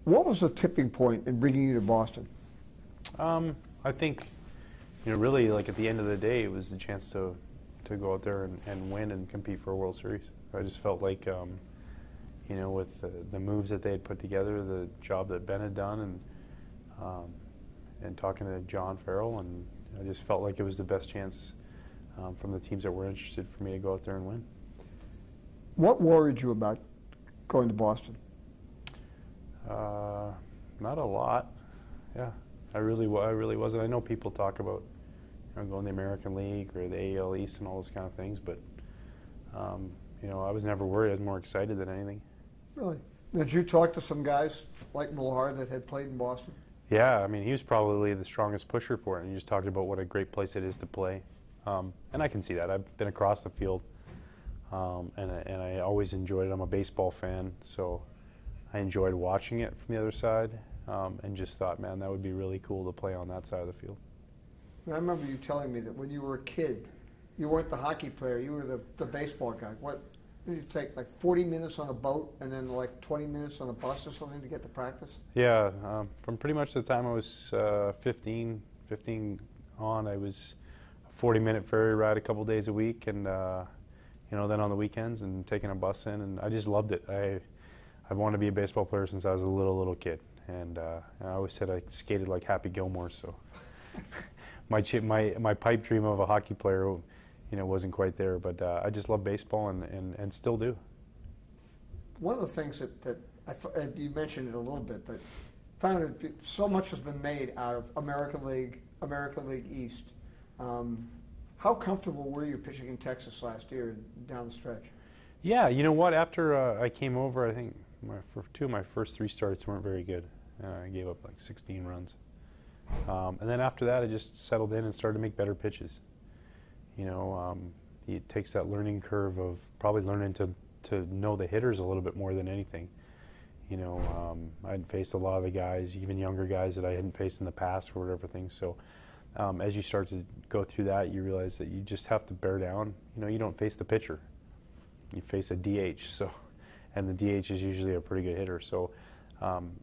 What was the tipping point in bringing you to Boston? I think, really, like at the end of the day, it was the chance to go out there and win and compete for a World Series. I just felt like, with the moves that they had put together, the job that Ben had done, and talking to John Farrell, and I just felt like it was the best chance from the teams that were interested for me to go out there and win. What worried you about going to Boston? Not a lot. Yeah, I really wasn't. I know people talk about going to the American League or the AL East and all those kind of things, but I was never worried. I was more excited than anything. Really? Did you talk to some guys like Millar that had played in Boston? Yeah, I mean, he was probably the strongest pusher for it, and you just talked about what a great place it is to play. And I can see that. I've been across the field, and I always enjoyed it. I'm a baseball fan, so I enjoyed watching it from the other side, and just thought, man, that would be really cool to play on that side of the field. I remember you telling me that when you were a kid, you weren't the hockey player, you were the baseball guy. What did you take, like 40 minutes on a boat and then like 20 minutes on a bus or something to get to practice? Yeah, from pretty much the time I was 15 on, I was a 40-minute ferry ride a couple days a week, and then on the weekends and taking a bus in, and I just loved it. I've wanted to be a baseball player since I was a little kid, and I always said I skated like Happy Gilmore, so my pipe dream of a hockey player, wasn't quite there, but I just love baseball and still do. One of the things that you mentioned it a little bit, but found that so much has been made out of American League East. How comfortable were you pitching in Texas last year down the stretch? Yeah, you know what? After I came over, I think two of my first 3 starts weren't very good. I gave up like 16 runs. And then after that, I just settled in and started to make better pitches. It takes that learning curve of probably learning to know the hitters a little bit more than anything. I'd faced a lot of the guys, even younger guys that I hadn't faced in the past or whatever things. So as you start to go through that, you realize that you just have to bear down. You don't face the pitcher. You face a DH, and the DH is usually a pretty good hitter. So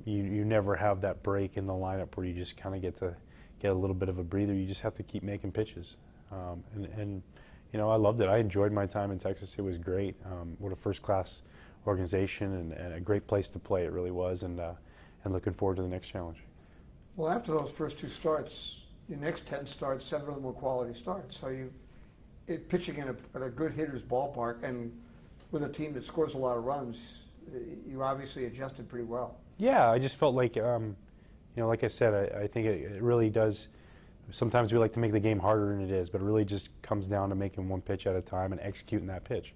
you never have that break in the lineup where you just kind of get a little bit of a breather. You just have to keep making pitches. I loved it. I enjoyed my time in Texas. It was great. What a first-class organization and a great place to play. It really was, and looking forward to the next challenge. Well, after those first 2 starts, your next 10 starts, 7 of them were quality starts. So pitching in a good hitter's ballpark and with a team that scores a lot of runs, you obviously adjusted pretty well. Yeah, I just felt like, like I said, I think it really does. Sometimes we like to make the game harder than it is, but it really just comes down to making one pitch at a time and executing that pitch.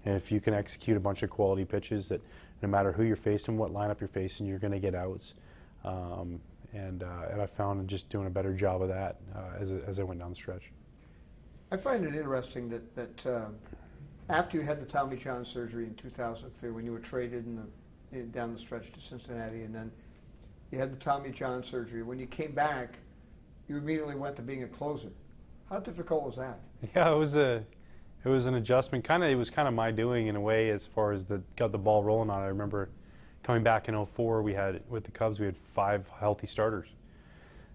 And if you can execute a bunch of quality pitches that no matter who you're facing, what lineup you're facing, you're going to get outs. And I found just doing a better job of that as I went down the stretch. I find it interesting that after you had the Tommy John surgery in 2003, when you were traded down the stretch to Cincinnati, and then you had the Tommy John surgery, when you came back, you immediately went to being a closer. How difficult was that? Yeah, it was an adjustment. It was kind of my doing in a way, as far as got the ball rolling on it. I remember coming back in 2004, with the Cubs, we had 5 healthy starters.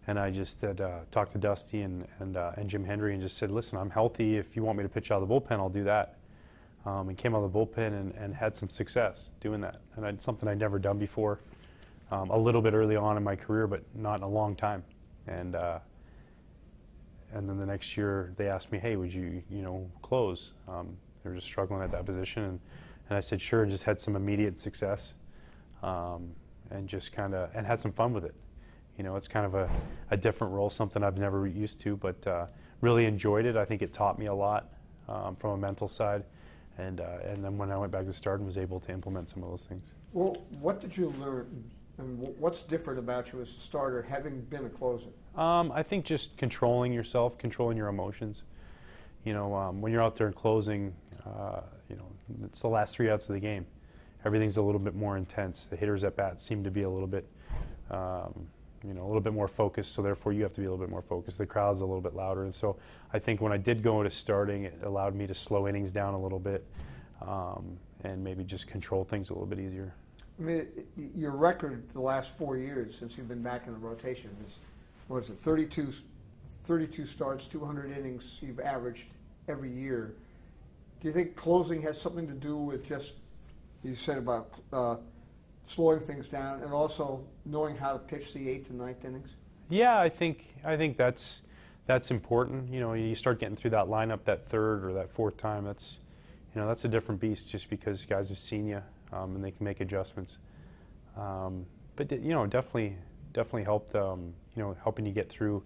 And I just talked to Dusty and Jim Hendry and just said, listen, I'm healthy. If you want me to pitch out of the bullpen, I'll do that. And came out of the bullpen and had some success doing that. And something I'd never done before, a little bit early on in my career, but not in a long time. And then the next year they asked me, hey, would you close? They were just struggling at that position, and I said sure, and just had some immediate success, and just and had some fun with it. It's kind of a different role, something I've never used to, but really enjoyed it. I think it taught me a lot from a mental side, and then when I went back to start and was able to implement some of those things. Well, what did you learn? And what's different about you as a starter, having been a closer? I think just controlling yourself, controlling your emotions. When you're out there closing, it's the last 3 outs of the game. Everything's a little bit more intense. The hitters at bat seem to be a little bit, a little bit more focused. So therefore, you have to be a little bit more focused. The crowd's a little bit louder, and so I think when I did go into starting, it allowed me to slow innings down a little bit, and maybe just control things a little bit easier. I mean, your record the last 4 years since you've been back in the rotation is, what is it, 32 starts, 200 innings you've averaged every year. Do you think closing has something to do with just, you said about slowing things down and also knowing how to pitch the 8th and 9th innings? Yeah, I think that's important. You know, you start getting through that lineup that 3rd or that 4th time. That's a different beast just because guys have seen you and they can make adjustments. But you know, definitely helped. Helping you get through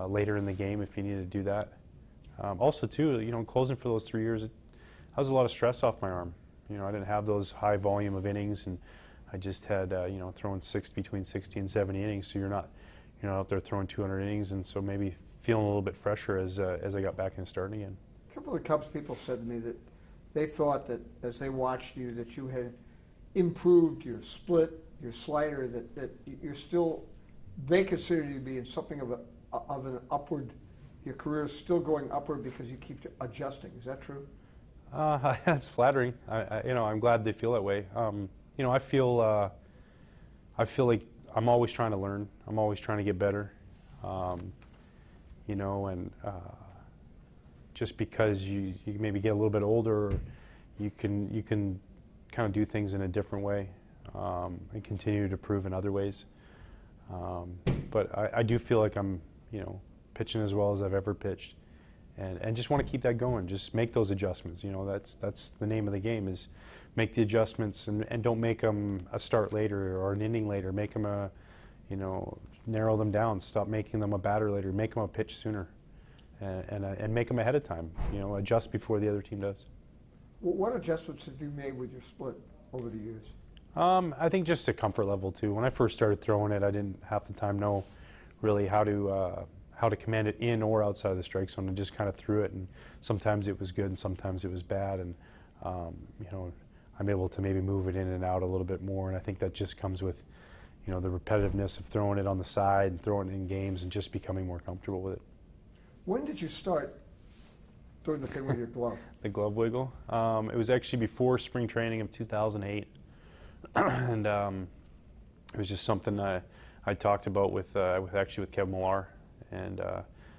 later in the game if you need to do that. Also, too, you know, closing for those 3 years, that was a lot of stress off my arm. You know, I didn't have those high volume of innings, and I just had throwing between 60 and 70 innings. So you're not out there throwing 200 innings, and so maybe feeling a little bit fresher as I got back into starting again. A couple of the Cubs people said to me that they thought that as they watched you that you had improved your split, your slider, that you're still, they consider you to be in something of an upward, your career is still going upward because you keep adjusting. Is that true? That's flattering. I'm glad they feel that way. I feel like I'm always trying to learn. I'm always trying to get better. Just because you maybe get a little bit older, you can kind of do things in a different way and continue to improve in other ways. But I do feel like I'm, pitching as well as I've ever pitched, and just want to keep that going. Just make those adjustments. That's the name of the game, is make the adjustments and don't make them a start later or an inning later. Make them narrow them down. Stop making them a batter later. Make them a pitch sooner, and make them ahead of time. Adjust before the other team does. Well, what adjustments have you made with your split over the years? I think just a comfort level too. When I first started throwing it, I didn't half the time know really how to command it in or outside of the strike zone. I just kind of threw it, and sometimes it was good and sometimes it was bad. And I'm able to maybe move it in and out a little bit more. And I think that just comes with the repetitiveness of throwing it on the side and throwing it in games and just becoming more comfortable with it. When did you start doing the thing with your glove? The glove wiggle? It was actually before spring training of 2008. And it was just something I talked about with Kevin Millar, and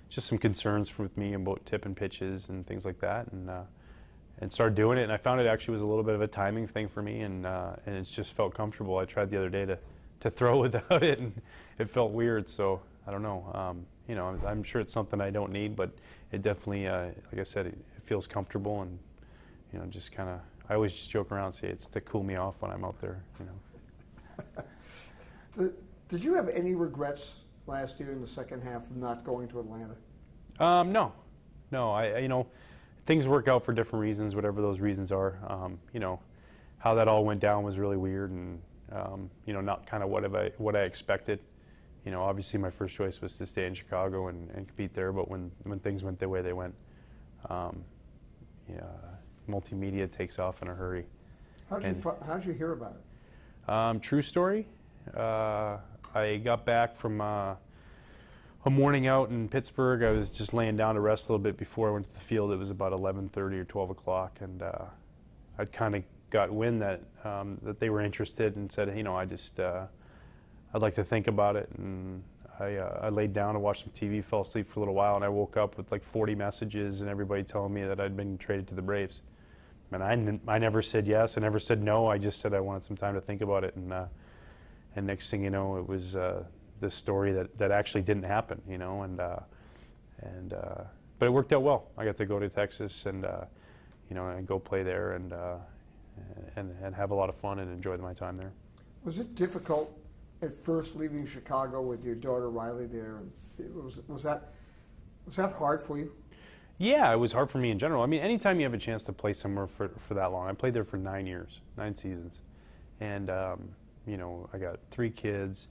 just some concerns with me about tipping pitches and things like that, and started doing it. And I found it actually was a little bit of a timing thing for me, and it's just felt comfortable. I tried the other day to throw without it, and it felt weird. So I don't know. I'm sure it's something I don't need, but it definitely, like I said, it feels comfortable, and just kind of. I always just joke around and say it's to cool me off when I'm out there. Did you have any regrets last year in the second half of not going to Atlanta? No. I things work out for different reasons, whatever those reasons are. How that all went down was really weird, and not kind of what I expected. Obviously my first choice was to stay in Chicago and compete there, but when things went the way they went, multimedia takes off in a hurry. How'd you hear about it? True story. I got back from a morning out in Pittsburgh. I was just laying down to rest a little bit before I went to the field. It was about 11:30 or 12 o'clock, and I'd kind of got wind that they were interested and said, I'd like to think about it. And I laid down and watched some TV, fell asleep for a little while, and I woke up with like 40 messages and everybody telling me that I'd been traded to the Braves. And I never said yes, I never said no. I just said I wanted some time to think about it, and next thing you know, it was this story that actually didn't happen, but it worked out well. I got to go to Texas and and go play there and have a lot of fun and enjoy my time there. Was it difficult at first leaving Chicago with your daughter Riley there? Was that hard for you? Yeah, it was hard for me in general. I mean, anytime you have a chance to play somewhere for that long. I played there for 9 years, 9 seasons. And, I got 3 kids.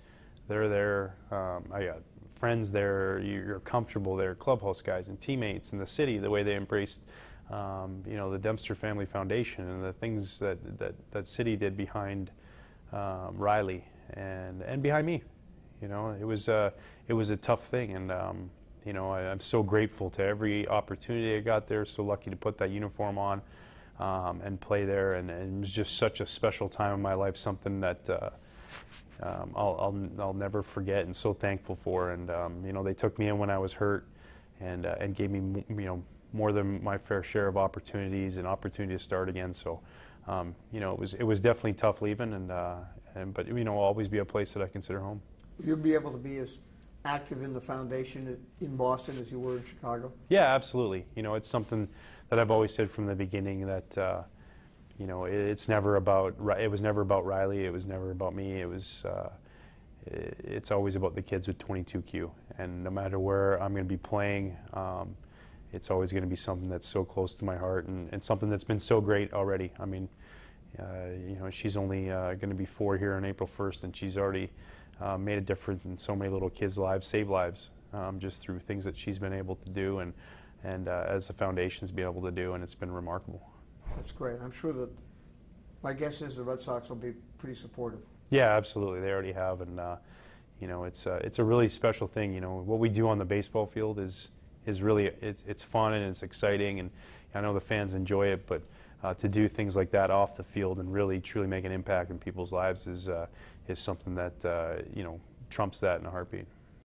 They're there. I got friends there. You're comfortable there. Clubhouse guys and teammates in the city, the way they embraced, the Dempster Family Foundation and the things that city did behind Riley and behind me. It was a tough thing. And, I'm so grateful to every opportunity I got there, so lucky to put that uniform on. and play there, and it was just such a special time in my life, something that I'll never forget, and so thankful for. And you know, they took me in when I was hurt, and gave me more than my fair share of opportunities and opportunity to start again. So you know, it was definitely tough leaving, but you know, always be a place that I consider home. You'll be able to be as active in the foundation in Boston as you were in Chicago? Yeah, absolutely. You know, it's something that I've always said from the beginning, that you know, it was never about Riley, it was never about me. It's always about the kids with 22Q, and no matter where I'm going to be playing, it's always going to be something that's so close to my heart, and something that's been so great already. I mean, you know, she's only going to be 4 here on April 1st, and she's already made a difference in so many little kids' lives, saved lives, just through things that she's been able to do, and as the foundation's been able to do, and it's been remarkable. That's great. I'm sure that, my guess is the Red Sox will be pretty supportive. Yeah, absolutely. They already have, and you know, it's a really special thing. You know, what we do on the baseball field is really it's fun and it's exciting, and I know the fans enjoy it. But to do things like that off the field and really truly make an impact in people's lives is something that you know, trumps that in a heartbeat.